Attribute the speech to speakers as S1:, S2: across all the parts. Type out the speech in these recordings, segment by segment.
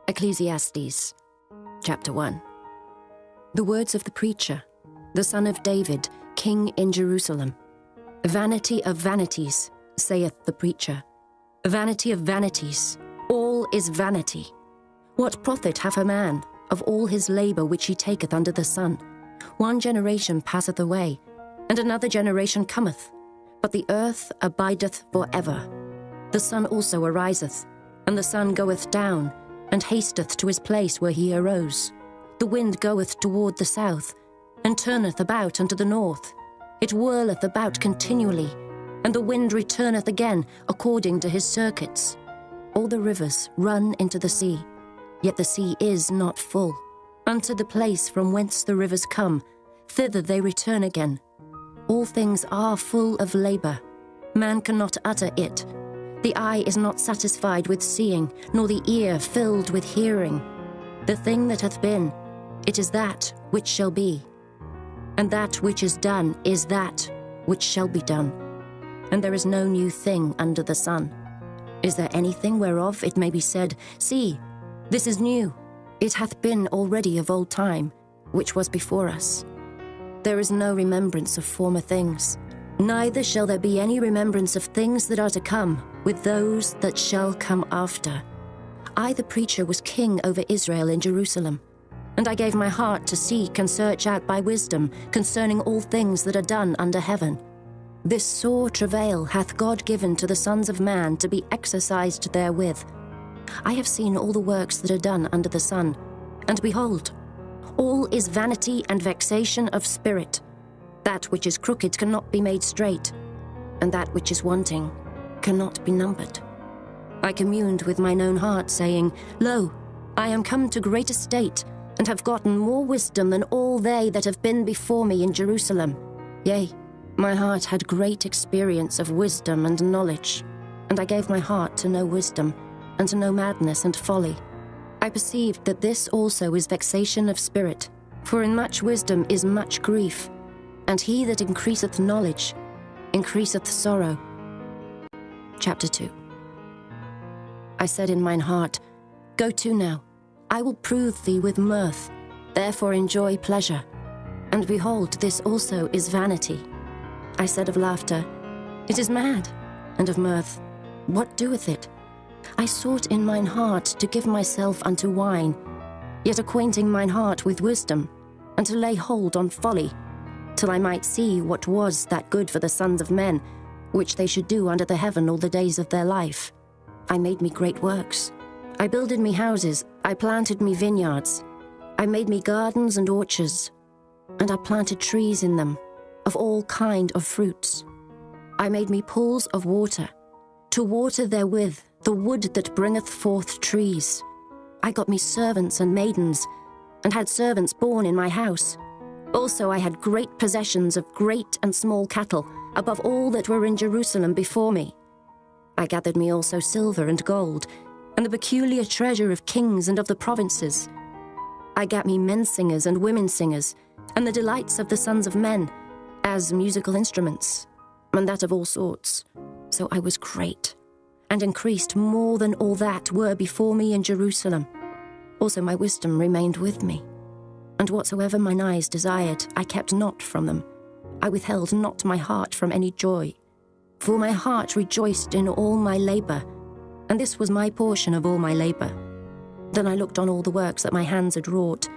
S1: Ecclesiastes, chapter 1. The words of the preacher, the son of David, king in Jerusalem. Vanity of vanities, saith the preacher. Vanity of vanities, all is vanity. What profit hath a man of all his labour which he taketh under the sun? One generation passeth away, and another generation cometh, but the earth abideth for ever. The sun also ariseth, and the sun goeth down, and hasteth to his place where he arose. The wind goeth toward the south, and turneth about unto the north. It whirleth about continually, and the wind returneth again according to his circuits. All the rivers run into the sea, yet the sea is not full. Unto the place from whence the rivers come, thither they return again. All things are full of labour. Man cannot utter it. The eye is not satisfied with seeing, nor the ear filled with hearing. The thing that hath been, it is that which shall be. And that which is done is that which shall be done. And there is no new thing under the sun. Is there anything whereof it may be said, See, this is new? It hath been already of old time, which was before us. There is no remembrance of former things, neither shall there be any remembrance of things that are to come with those that shall come after. I, the preacher, was king over Israel in Jerusalem, and I gave my heart to seek and search out by wisdom concerning all things that are done under heaven. This sore travail hath God given to the sons of man to be exercised therewith. I have seen all the works that are done under the sun, and behold, all is vanity and vexation of spirit. That which is crooked cannot be made straight, and that which is wanting cannot be numbered. I communed with mine own heart, saying, Lo, I am come to great estate, and have gotten more wisdom than all they that have been before me in Jerusalem. Yea, my heart had great experience of wisdom and knowledge, and I gave my heart to know wisdom, and to know madness and folly. I perceived that this also is vexation of spirit, for in much wisdom is much grief, and he that increaseth knowledge increaseth sorrow. Chapter 2. I said in mine heart, Go to now, I will prove thee with mirth, therefore enjoy pleasure. And behold, this also is vanity. I said of laughter, It is mad, and of mirth, what doeth it? I sought in mine heart to give myself unto wine, yet acquainting mine heart with wisdom, and to lay hold on folly, till I might see what was that good for the sons of men, which they should do under the heaven all the days of their life. I made me great works. I builded me houses, I planted me vineyards. I made me gardens and orchards, and I planted trees in them, of all kind of fruits. I made me pools of water, to water therewith the wood that bringeth forth trees. I got me servants and maidens, and had servants born in my house. Also I had great possessions of great and small cattle, above all that were in Jerusalem before me. I gathered me also silver and gold, and the peculiar treasure of kings and of the provinces. I gat me men singers and women singers, and the delights of the sons of men, as musical instruments, and that of all sorts. So I was great, and increased more than all that were before me in Jerusalem. Also my wisdom remained with me, and whatsoever mine eyes desired, I kept not from them. I withheld not my heart from any joy, for my heart rejoiced in all my labour, and this was my portion of all my labour. Then I looked on all the works that my hands had wrought,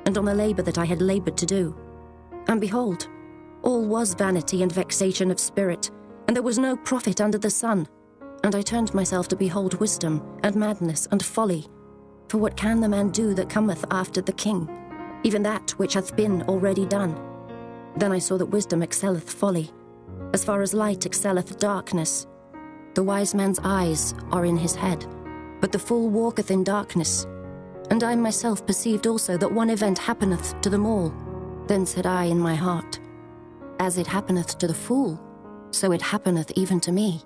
S1: and on the labour that I had laboured to do. And behold, all was vanity and vexation of spirit, and there was no profit under the sun. And I turned myself to behold wisdom, and madness, and folly. For what can the man do that cometh after the king? Even that which hath been already done. Then I saw that wisdom excelleth folly, as far as light excelleth darkness. The wise man's eyes are in his head, but the fool walketh in darkness. And I myself perceived also that one event happeneth to them all. Then said I in my heart, As it happeneth to the fool, so it happeneth even to me.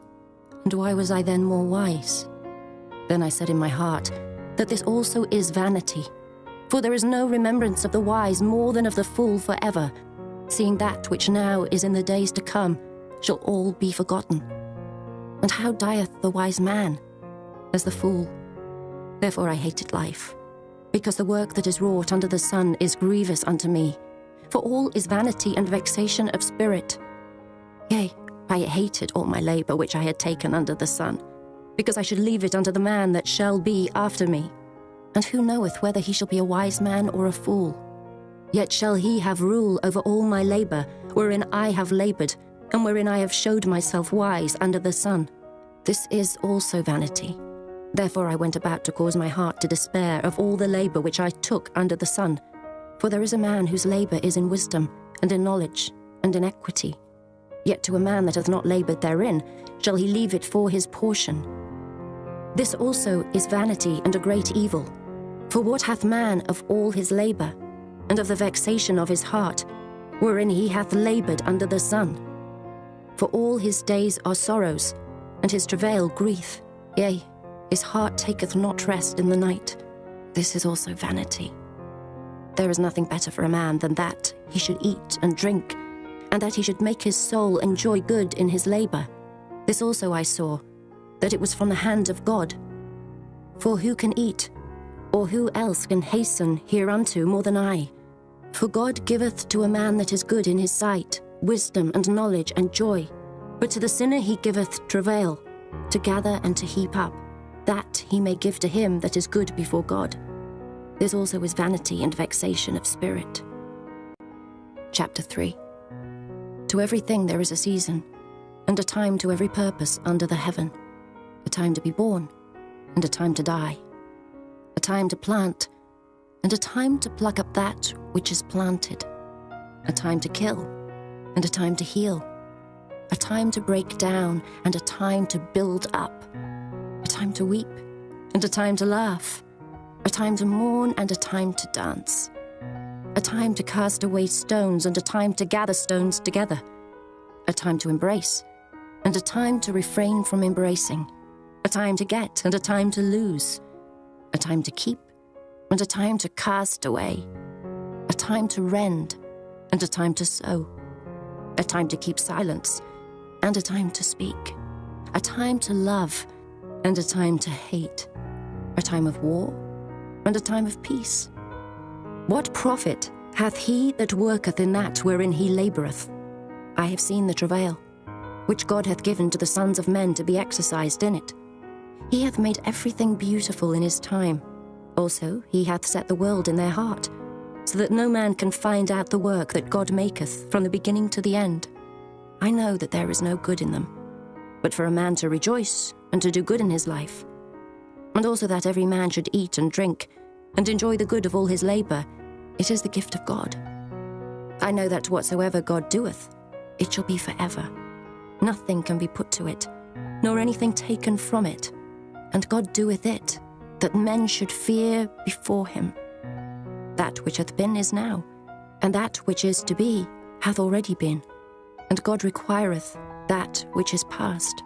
S1: And why was I then more wise? Then I said in my heart, that this also is vanity. For there is no remembrance of the wise more than of the fool forever, seeing that which now is in the days to come shall all be forgotten. And how dieth the wise man? As the fool. Therefore I hated life, because the work that is wrought under the sun is grievous unto me. For all is vanity and vexation of spirit. Yea, I hated all my labour which I had taken under the sun, because I should leave it unto the man that shall be after me. And who knoweth whether he shall be a wise man or a fool? Yet shall he have rule over all my labour, wherein I have laboured, and wherein I have showed myself wise under the sun. This is also vanity. Therefore I went about to cause my heart to despair of all the labour which I took under the sun. For there is a man whose labour is in wisdom, and in knowledge, and in equity. Yet to a man that hath not laboured therein, shall he leave it for his portion. This also is vanity and a great evil. For what hath man of all his labour, and of the vexation of his heart, wherein he hath laboured under the sun? For all his days are sorrows, and his travail grief. Yea, his heart taketh not rest in the night. This is also vanity. There is nothing better for a man than that he should eat and drink, and that he should make his soul enjoy good in his labour. This also I saw, that it was from the hand of God. For who can eat, or who else can hasten hereunto more than I? For God giveth to a man that is good in his sight wisdom and knowledge and joy. But to the sinner he giveth travail, to gather and to heap up, that he may give to him that is good before God. This also is vanity and vexation of spirit. Chapter 3. To everything there is a season, and a time to every purpose under the heaven, a time to be born, and a time to die, a time to plant, and a time to pluck up that which is planted, a time to kill, and a time to heal, a time to break down, and a time to build up, a time to weep, and a time to laugh, a time to mourn, and a time to dance, a time to cast away stones, and a time to gather stones together, a time to embrace, and a time to refrain from embracing, a time to get, and a time to lose, a time to keep, and a time to cast away, a time to rend, and a time to sow, a time to keep silence, and a time to speak, a time to love, and a time to hate, a time of war, and a time of peace. What profit hath he that worketh in that wherein he laboureth? I have seen the travail, which God hath given to the sons of men to be exercised in it. He hath made everything beautiful in his time. Also he hath set the world in their heart, so that no man can find out the work that God maketh from the beginning to the end. I know that there is no good in them, but for a man to rejoice and to do good in his life, and also that every man should eat and drink, and enjoy the good of all his labour, it is the gift of God. I know that whatsoever God doeth, it shall be forever. Nothing can be put to it, nor anything taken from it. And God doeth it, that men should fear before him. That which hath been is now, and that which is to be hath already been. And God requireth that which is past.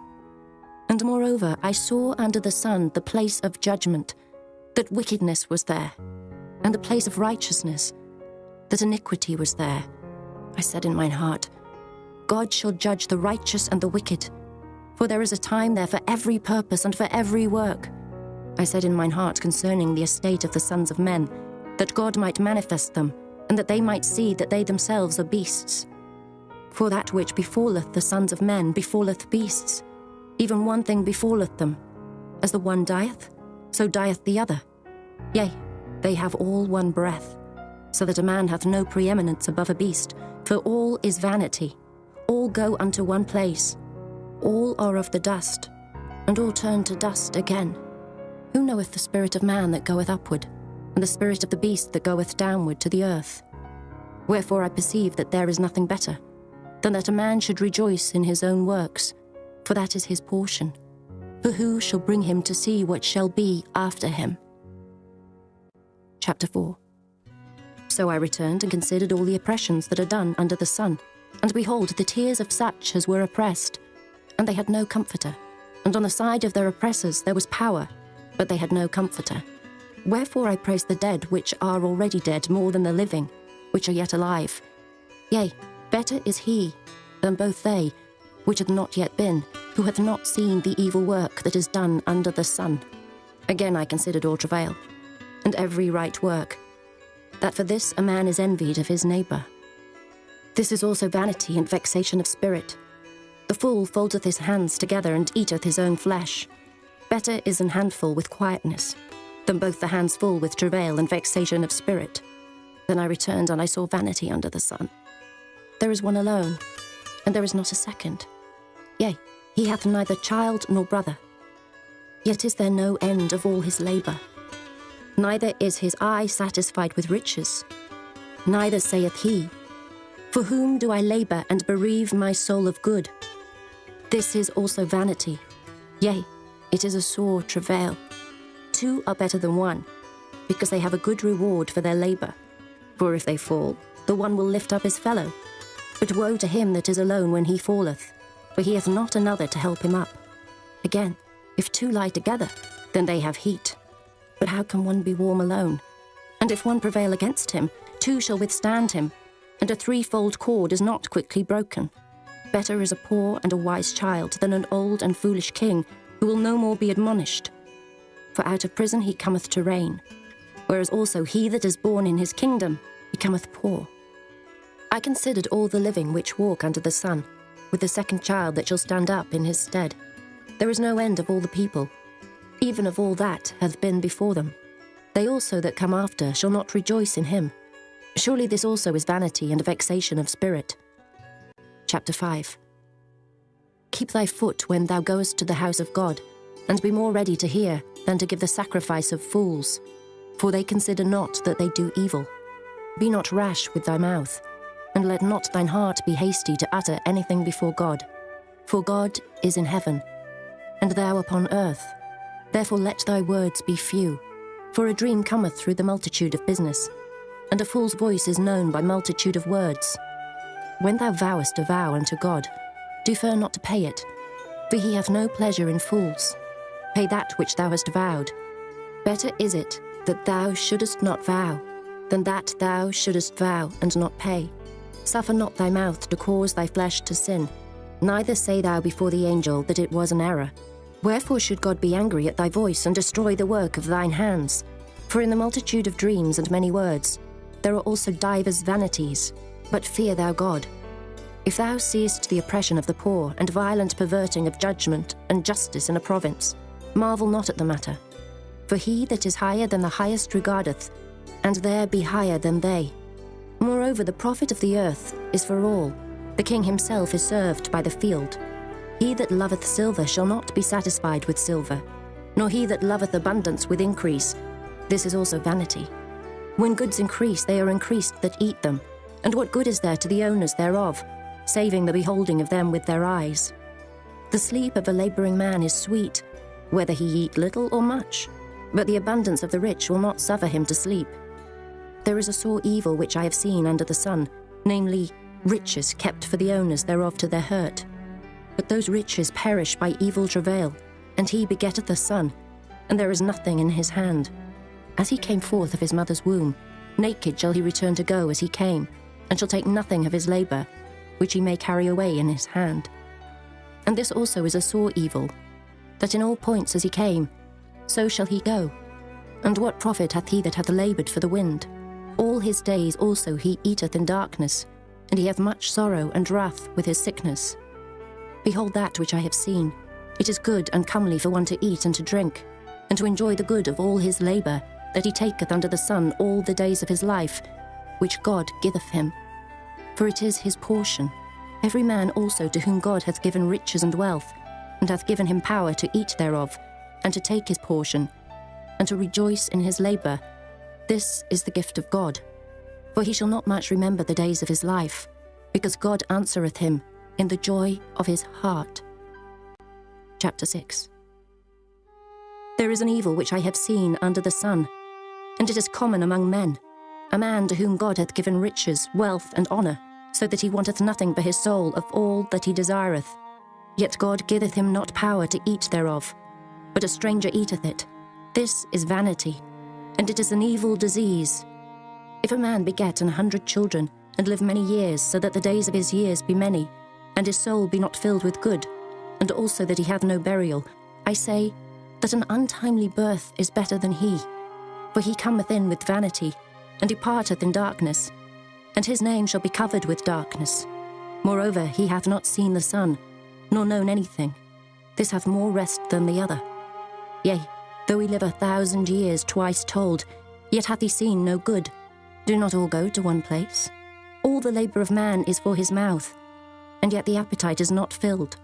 S1: And moreover, I saw under the sun the place of judgment, that wickedness was there, and the place of righteousness, that iniquity was there. I said in mine heart, God shall judge the righteous and the wicked, for there is a time there for every purpose and for every work. I said in mine heart concerning the estate of the sons of men, that God might manifest them, and that they might see that they themselves are beasts. For that which befalleth the sons of men befalleth beasts. Even one thing befalleth them. As the one dieth, so dieth the other. Yea, they have all one breath, so that a man hath no preeminence above a beast, for all is vanity. All go unto one place. All are of the dust, and all turn to dust again. Who knoweth the spirit of man that goeth upward, and the spirit of the beast that goeth downward to the earth? Wherefore I perceive that there is nothing better, than that a man should rejoice in his own works, for that is his portion. For who shall bring him to see what shall be after him? Chapter 4. So I returned and considered all the oppressions that are done under the sun, and behold, the tears of such as were oppressed, and they had no comforter. And on the side of their oppressors there was power, but they had no comforter. Wherefore I praise the dead which are already dead more than the living, which are yet alive. Yea, better is he than both they, which hath not yet been, who hath not seen the evil work that is done under the sun. Again I considered all travail, and every right work, that for this a man is envied of his neighbour. This is also vanity and vexation of spirit. The fool foldeth his hands together and eateth his own flesh. Better is an handful with quietness, than both the hands full with travail and vexation of spirit. Then I returned, and I saw vanity under the sun. There is one alone, and there is not a second. Yea, he hath neither child nor brother. Yet is there no end of all his labour. Neither is his eye satisfied with riches. Neither saith he, For whom do I labour and bereave my soul of good? This is also vanity. Yea, it is a sore travail. Two are better than one, because they have a good reward for their labour. For if they fall, the one will lift up his fellow. But woe to him that is alone when he falleth, for he hath not another to help him up. Again, if two lie together, then they have heat. But how can one be warm alone? And if one prevail against him, two shall withstand him, and a threefold cord is not quickly broken. Better is a poor and a wise child than an old and foolish king, who will no more be admonished. For out of prison he cometh to reign, whereas also he that is born in his kingdom becometh poor. I considered all the living which walk under the sun, with the second child that shall stand up in his stead. There is no end of all the people, even of all that hath been before them. They also that come after shall not rejoice in him. Surely this also is vanity and a vexation of spirit. Chapter 5. Keep thy foot when thou goest to the house of God, and be more ready to hear than to give the sacrifice of fools, for they consider not that they do evil. Be not rash with thy mouth, and let not thine heart be hasty to utter anything before God. For God is in heaven, and thou upon earth. Therefore let thy words be few. For a dream cometh through the multitude of business, and a fool's voice is known by multitude of words. When thou vowest a vow unto God, defer not to pay it, for he hath no pleasure in fools. Pay that which thou hast vowed. Better is it that thou shouldest not vow, than that thou shouldest vow and not pay. Suffer not thy mouth to cause thy flesh to sin, neither say thou before the angel that it was an error. Wherefore should God be angry at thy voice and destroy the work of thine hands? For in the multitude of dreams and many words, there are also divers vanities, but fear thou God. If thou seest the oppression of the poor, and violent perverting of judgment, and justice in a province, marvel not at the matter. For he that is higher than the highest regardeth, and there be higher than they. Moreover, the profit of the earth is for all. The king himself is served by the field. He that loveth silver shall not be satisfied with silver, nor he that loveth abundance with increase. This is also vanity. When goods increase, they are increased that eat them. And what good is there to the owners thereof, saving the beholding of them with their eyes? The sleep of a labouring man is sweet, whether he eat little or much, but the abundance of the rich will not suffer him to sleep. There is a sore evil which I have seen under the sun, namely, riches kept for the owners thereof to their hurt. But those riches perish by evil travail, and he begetteth a son, and there is nothing in his hand. As he came forth of his mother's womb, naked shall he return to go as he came, and shall take nothing of his labour, which he may carry away in his hand. And this also is a sore evil, that in all points as he came, so shall he go. And what profit hath he that hath laboured for the wind? All his days also he eateth in darkness, and he hath much sorrow and wrath with his sickness. Behold that which I have seen. It is good and comely for one to eat and to drink, and to enjoy the good of all his labour, that he taketh under the sun all the days of his life, which God giveth him. For it is his portion. Every man also to whom God hath given riches and wealth, and hath given him power to eat thereof, and to take his portion, and to rejoice in his labour. This is the gift of God. For he shall not much remember the days of his life, because God answereth him in the joy of his heart. Chapter 6. There is an evil which I have seen under the sun, and it is common among men, a man to whom God hath given riches, wealth, and honour, so that he wanteth nothing for his soul of all that he desireth. Yet God giveth him not power to eat thereof, but a stranger eateth it. This is vanity, and it is an evil disease. If a man beget 100 children, and live many years, so that the days of his years be many, and his soul be not filled with good, and also that he hath no burial, I say, that an untimely birth is better than he. For he cometh in with vanity, and departeth in darkness, and his name shall be covered with darkness. Moreover, he hath not seen the sun, nor known anything. This hath more rest than the other. Yea, though he live 1,000 years twice told, yet hath he seen no good. Do not all go to one place? All the labour of man is for his mouth, and yet the appetite is not filled.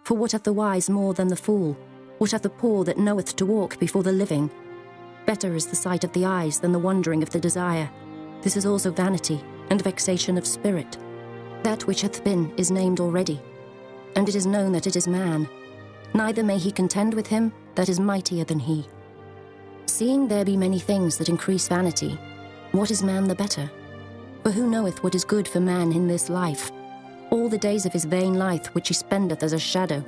S1: For what hath the wise more than the fool? What hath the poor that knoweth to walk before the living? Better is the sight of the eyes than the wandering of the desire. This is also vanity and vexation of spirit. That which hath been is named already, and it is known that it is man. Neither may he contend with him that is mightier than he. Seeing there be many things that increase vanity, what is man the better? For who knoweth what is good for man in this life? All the days of his vain life which he spendeth as a shadow.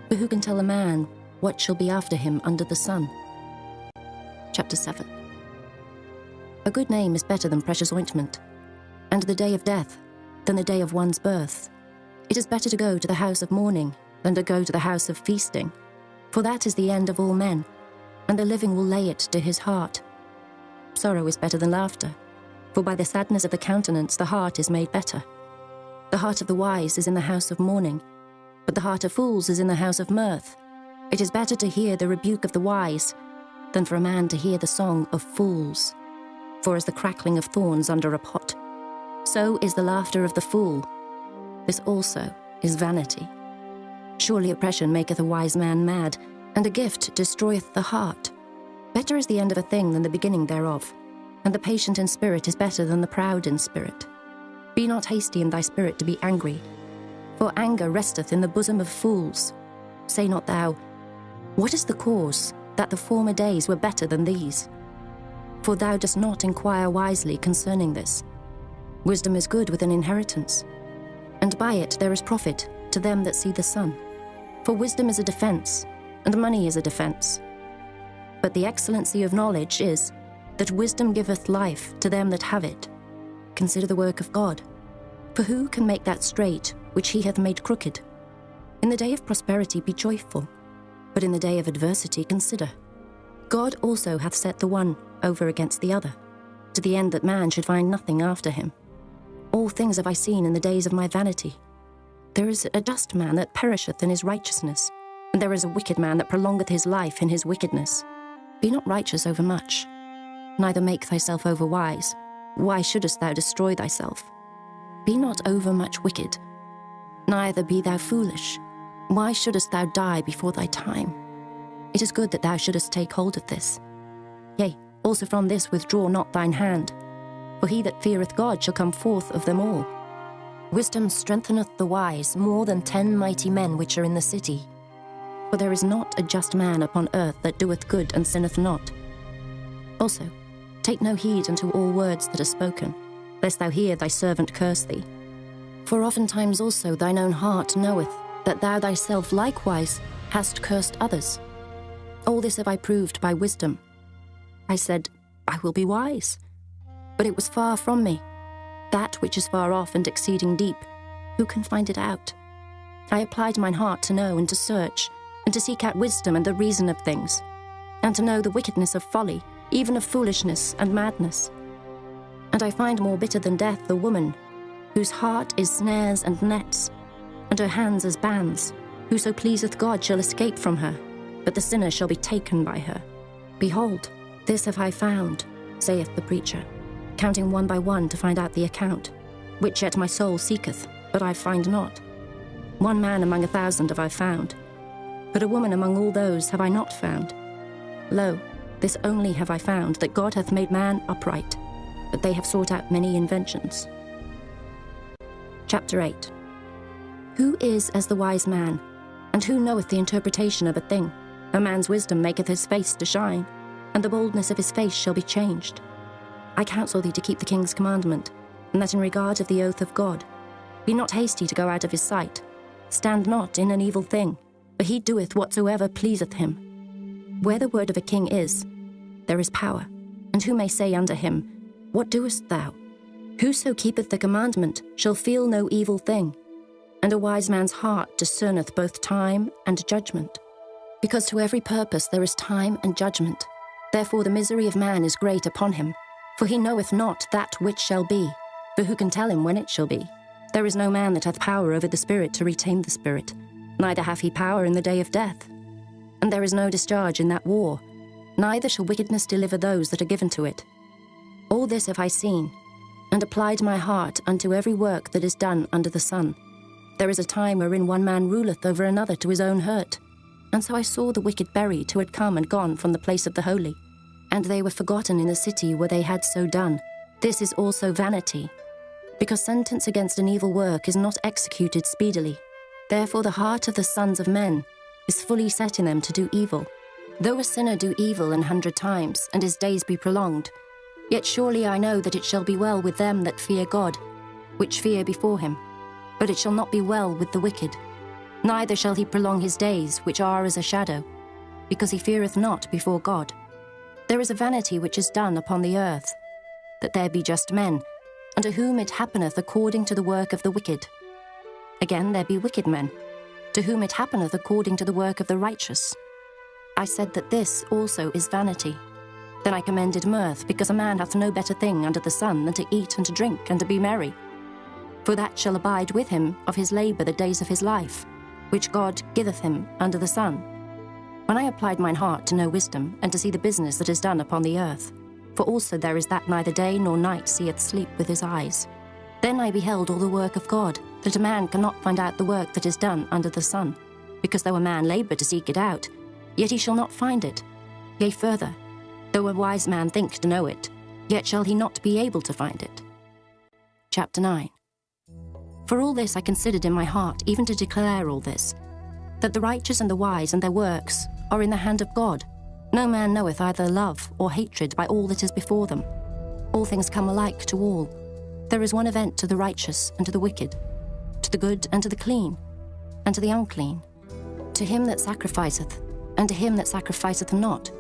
S1: For who can tell a man what shall be after him under the sun? Chapter 7. A good name is better than precious ointment, and the day of death than the day of one's birth. It is better to go to the house of mourning than to go to the house of feasting, for that is the end of all men, and the living will lay it to his heart. Sorrow is better than laughter, for by the sadness of the countenance the heart is made better. The heart of the wise is in the house of mourning, but the heart of fools is in the house of mirth. It is better to hear the rebuke of the wise than for a man to hear the song of fools. For as the crackling of thorns under a pot, so is the laughter of the fool. This also is vanity. Surely oppression maketh a wise man mad, and a gift destroyeth the heart. Better is the end of a thing than the beginning thereof, and the patient in spirit is better than the proud in spirit. Be not hasty in thy spirit to be angry, for anger resteth in the bosom of fools. Say not thou, what is the cause that the former days were better than these? For thou dost not inquire wisely concerning this. Wisdom is good with an inheritance, and by it there is profit to them that see the sun. For wisdom is a defence, and money is a defence. But the excellency of knowledge is, that wisdom giveth life to them that have it. Consider the work of God. For who can make that straight which he hath made crooked? In the day of prosperity be joyful, but in the day of adversity consider. God also hath set the one over against the other, to the end that man should find nothing after him. All things have I seen in the days of my vanity. There is a just man that perisheth in his righteousness, and there is a wicked man that prolongeth his life in his wickedness. Be not righteous over much, neither make thyself over wise. Why shouldest thou destroy thyself? Be not over much wicked, neither be thou foolish. Why shouldest thou die before thy time? It is good that thou shouldest take hold of this. Yea, also from this withdraw not thine hand, for he that feareth God shall come forth of them all. Wisdom strengtheneth the wise more than 10 mighty men which are in the city. For there is not a just man upon earth that doeth good and sinneth not. Also, take no heed unto all words that are spoken, lest thou hear thy servant curse thee. For oftentimes also thine own heart knoweth that thou thyself likewise hast cursed others. All this have I proved by wisdom. I said, I will be wise. But it was far from me. That which is far off and exceeding deep, who can find it out? I applied mine heart to know and to search, and to seek out wisdom and the reason of things, and to know the wickedness of folly, even of foolishness and madness. And I find more bitter than death the woman, whose heart is snares and nets, and her hands as bands. Whoso pleaseth God shall escape from her, but the sinner shall be taken by her. Behold, this have I found, saith the preacher, counting one by one to find out the account, which yet my soul seeketh, but I find not. One man among 1,000 have I found, but a woman among all those have I not found. Lo, this only have I found, that God hath made man upright, but they have sought out many inventions. Chapter 8. Who is as the wise man, and who knoweth the interpretation of a thing? A man's wisdom maketh his face to shine, and the boldness of his face shall be changed. I counsel thee to keep the king's commandment, and that in regard of the oath of God. Be not hasty to go out of his sight. Stand not in an evil thing, for he doeth whatsoever pleaseth him. Where the word of a king is, there is power. And who may say unto him, What doest thou? Whoso keepeth the commandment shall feel no evil thing, and a wise man's heart discerneth both time and judgment. Because to every purpose there is time and judgment. Therefore the misery of man is great upon him, for he knoweth not that which shall be, for who can tell him when it shall be? There is no man that hath power over the spirit to retain the spirit, neither hath he power in the day of death. And there is no discharge in that war, neither shall wickedness deliver those that are given to it. All this have I seen, and applied my heart unto every work that is done under the sun. There is a time wherein one man ruleth over another to his own hurt. And so I saw the wicked buried who had come and gone from the place of the holy, and they were forgotten in the city where they had so done. This is also vanity, because sentence against an evil work is not executed speedily. Therefore the heart of the sons of men is fully set in them to do evil. Though a sinner do evil 100 times, and his days be prolonged, yet surely I know that it shall be well with them that fear God, which fear before him. But it shall not be well with the wicked, neither shall he prolong his days, which are as a shadow, because he feareth not before God. There is a vanity which is done upon the earth, that there be just men, unto whom it happeneth according to the work of the wicked. Again there be wicked men, to whom it happeneth according to the work of the righteous. I said that this also is vanity. Then I commended mirth, because a man hath no better thing under the sun than to eat and to drink and to be merry. For that shall abide with him of his labour the days of his life, which God giveth him under the sun. When I applied mine heart to know wisdom, and to see the business that is done upon the earth, for also there is that neither day nor night seeth sleep with his eyes, then I beheld all the work of God, that a man cannot find out the work that is done under the sun, because though a man labour to seek it out, yet he shall not find it. Yea, further, though a wise man think to know it, yet shall he not be able to find it. Chapter 9. For all this I considered in my heart, even to declare all this, that the righteous and the wise and their works are in the hand of God. No man knoweth either love or hatred by all that is before them. All things come alike to all. There is one event to the righteous and to the wicked, to the good and to the clean, and to the unclean, to him that sacrificeth, and to him that sacrificeth not.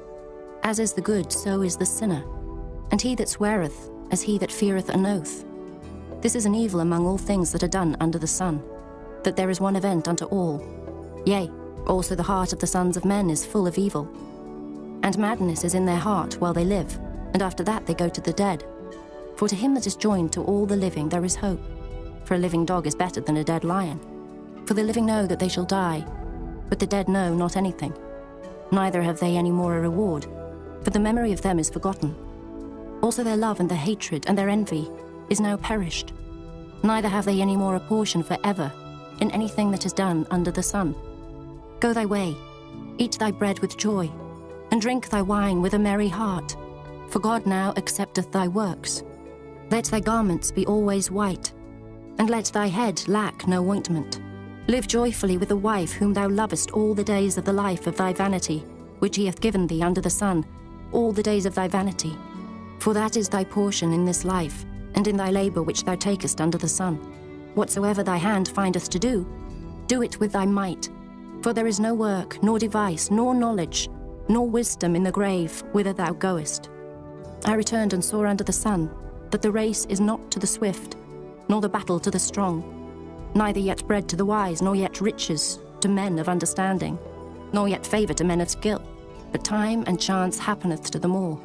S1: As is the good, so is the sinner, and he that sweareth, as he that feareth an oath. This is an evil among all things that are done under the sun, that there is one event unto all. Yea, also the heart of the sons of men is full of evil. And madness is in their heart while they live, and after that they go to the dead. For to him that is joined to all the living there is hope. For a living dog is better than a dead lion. For the living know that they shall die, but the dead know not anything. Neither have they any more a reward, for the memory of them is forgotten. Also their love and their hatred and their envy is now perished. Neither have they any more a portion for ever in anything that is done under the sun. Go thy way, eat thy bread with joy, and drink thy wine with a merry heart, for God now accepteth thy works. Let thy garments be always white, and let thy head lack no ointment. Live joyfully with the wife whom thou lovest all the days of the life of thy vanity, which he hath given thee under the sun, all the days of thy vanity. For that is thy portion in this life, and in thy labour which thou takest under the sun. Whatsoever thy hand findeth to do, do it with thy might. For there is no work, nor device, nor knowledge, nor wisdom in the grave whither thou goest. I returned and saw under the sun that the race is not to the swift, nor the battle to the strong, neither yet bread to the wise, nor yet riches to men of understanding, nor yet favour to men of skill, but time and chance happeneth to them all.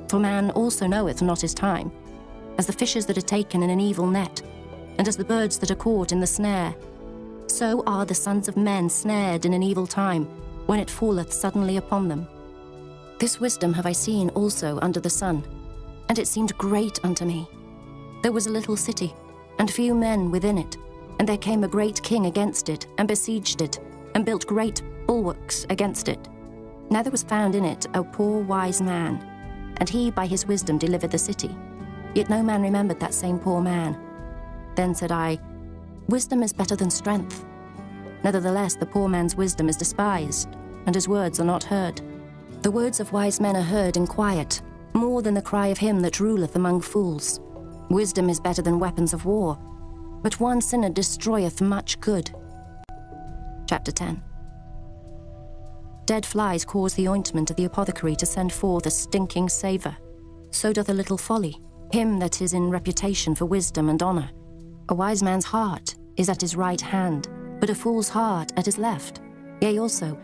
S1: For man also knoweth not his time, as the fishes that are taken in an evil net, and as the birds that are caught in the snare. So are the sons of men snared in an evil time, when it falleth suddenly upon them. This wisdom have I seen also under the sun, and it seemed great unto me. There was a little city, and few men within it, and there came a great king against it, and besieged it, and built great bulwarks against it. Now there was found in it a poor wise man, and he by his wisdom delivered the city. Yet no man remembered that same poor man. Then said I, Wisdom is better than strength. Nevertheless the poor man's wisdom is despised, and his words are not heard. The words of wise men are heard in quiet, more than the cry of him that ruleth among fools. Wisdom is better than weapons of war, but one sinner destroyeth much good. Chapter 10. Dead flies cause the ointment of the apothecary to send forth a stinking savour. So doth a little folly, him that is in reputation for wisdom and honour. A wise man's heart is at his right hand, but a fool's heart at his left. Yea, also,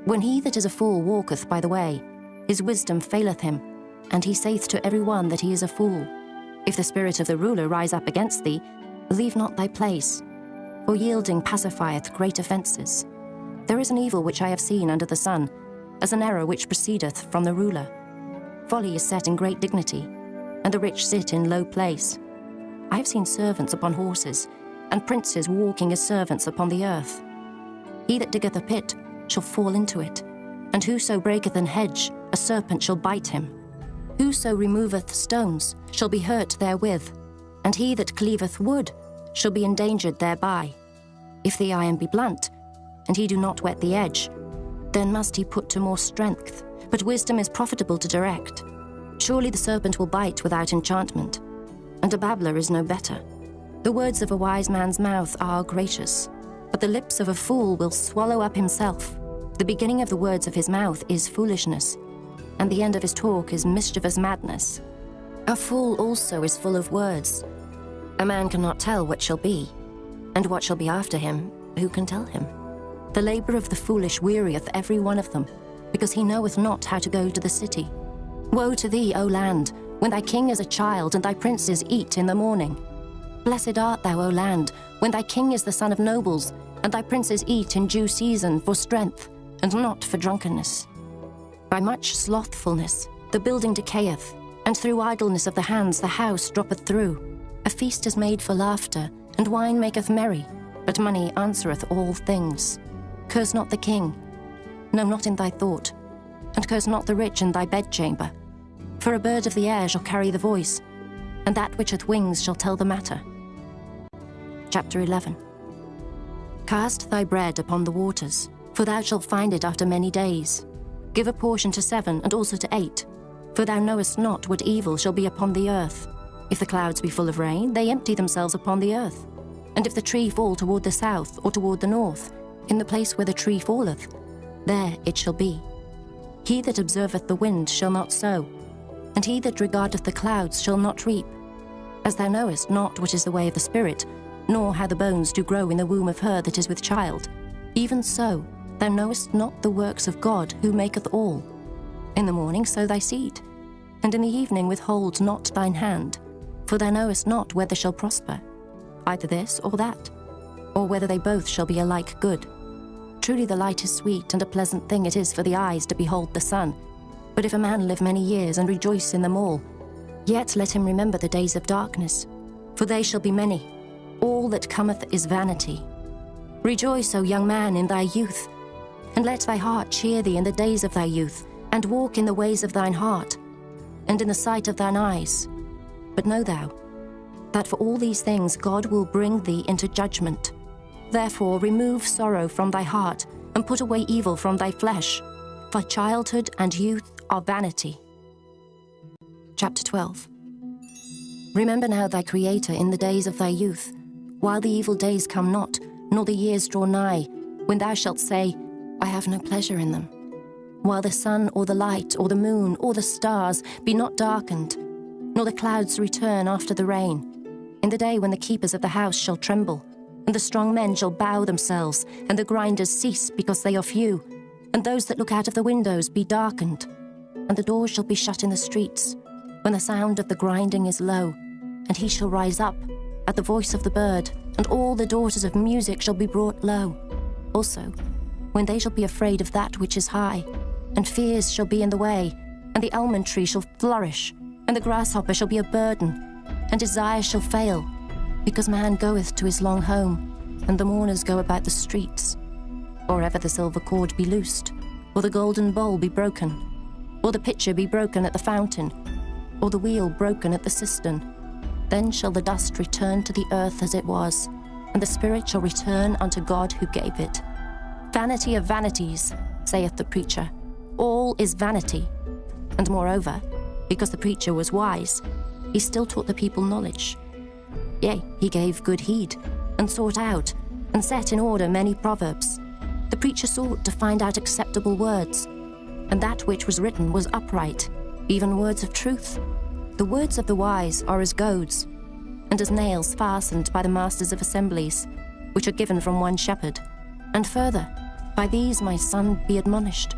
S1: When he that is a fool walketh by the way, his wisdom faileth him, and he saith to every one that he is a fool. If the spirit of the ruler rise up against thee, leave not thy place, for yielding pacifieth great offences. There is an evil which I have seen under the sun, as an error which proceedeth from the ruler. Folly is set in great dignity, and the rich sit in low place. I have seen servants upon horses, and princes walking as servants upon the earth. He that diggeth a pit shall fall into it, and whoso breaketh an hedge, a serpent shall bite him. Whoso removeth stones shall be hurt therewith, and he that cleaveth wood shall be endangered thereby. If the iron be blunt, and he do not whet the edge, then must he put to more strength, but wisdom is profitable to direct. Surely the serpent will bite without enchantment, and a babbler is no better. The words of a wise man's mouth are gracious, but the lips of a fool will swallow up himself. The beginning of the words of his mouth is foolishness, and the end of his talk is mischievous madness. A fool also is full of words. A man cannot tell what shall be, and what shall be after him, who can tell him? The labour of the foolish wearieth every one of them, because he knoweth not how to go to the city. Woe to thee, O land, when thy king is a child, and thy princes eat in the morning. Blessed art thou, O land, when thy king is the son of nobles, and thy princes eat in due season for strength, and not for drunkenness. By much slothfulness the building decayeth, and through idleness of the hands the house droppeth through. A feast is made for laughter, and wine maketh merry, but money answereth all things. Curse not the king, no, not in thy thought, and curse not the rich in thy bedchamber. For a bird of the air shall carry the voice, and that which hath wings shall tell the matter. Chapter 11. Cast thy bread upon the waters, for thou shalt find it after many days. Give a portion to 7, and also to 8, for thou knowest not what evil shall be upon the earth. If the clouds be full of rain, they empty themselves upon the earth. And if the tree fall toward the south or toward the north, in the place where the tree falleth, there it shall be. He that observeth the wind shall not sow, and he that regardeth the clouds shall not reap. As thou knowest not what is the way of the Spirit, nor how the bones do grow in the womb of her that is with child, even so thou knowest not the works of God who maketh all. In the morning sow thy seed, and in the evening withhold not thine hand, for thou knowest not whether shall prosper, either this or that, or whether they both shall be alike good. Truly the light is sweet, and a pleasant thing it is for the eyes to behold the sun. But if a man live many years and rejoice in them all, yet let him remember the days of darkness, for they shall be many. All that cometh is vanity. Rejoice, O young man, in thy youth, and let thy heart cheer thee in the days of thy youth, and walk in the ways of thine heart, and in the sight of thine eyes. But know thou, that for all these things God will bring thee into judgment. Therefore remove sorrow from thy heart, and put away evil from thy flesh, for childhood and youth are vanity. Chapter 12. Remember now thy Creator in the days of thy youth, while the evil days come not, nor the years draw nigh, when thou shalt say, I have no pleasure in them. While the sun or the light or the moon or the stars be not darkened, nor the clouds return after the rain, in the day when the keepers of the house shall tremble, and the strong men shall bow themselves, and the grinders cease because they are few, and those that look out of the windows be darkened, and the doors shall be shut in the streets, when the sound of the grinding is low, and he shall rise up at the voice of the bird, and all the daughters of music shall be brought low. Also, when they shall be afraid of that which is high, and fears shall be in the way, and the almond tree shall flourish, and the grasshopper shall be a burden, and desire shall fail, because man goeth to his long home, and the mourners go about the streets. Or ever the silver cord be loosed, or the golden bowl be broken, or the pitcher be broken at the fountain, or the wheel broken at the cistern, then shall the dust return to the earth as it was, and the spirit shall return unto God who gave it. Vanity of vanities, saith the preacher, all is vanity. And moreover, because the preacher was wise, he still taught the people knowledge. Yea, he gave good heed, and sought out, and set in order many proverbs. The preacher sought to find out acceptable words, and that which was written was upright, even words of truth. The words of the wise are as goads, and as nails fastened by the masters of assemblies, which are given from one shepherd. And further, By these, my son, be admonished.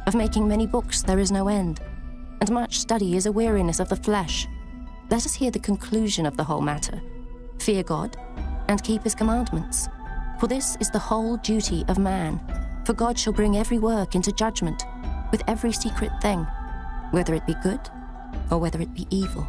S1: Of making many books there is no end, and much study is a weariness of the flesh. Let us hear the conclusion of the whole matter. Fear God, and keep his commandments. For this is the whole duty of man. For God shall bring every work into judgment, with every secret thing, whether it be good or whether it be evil.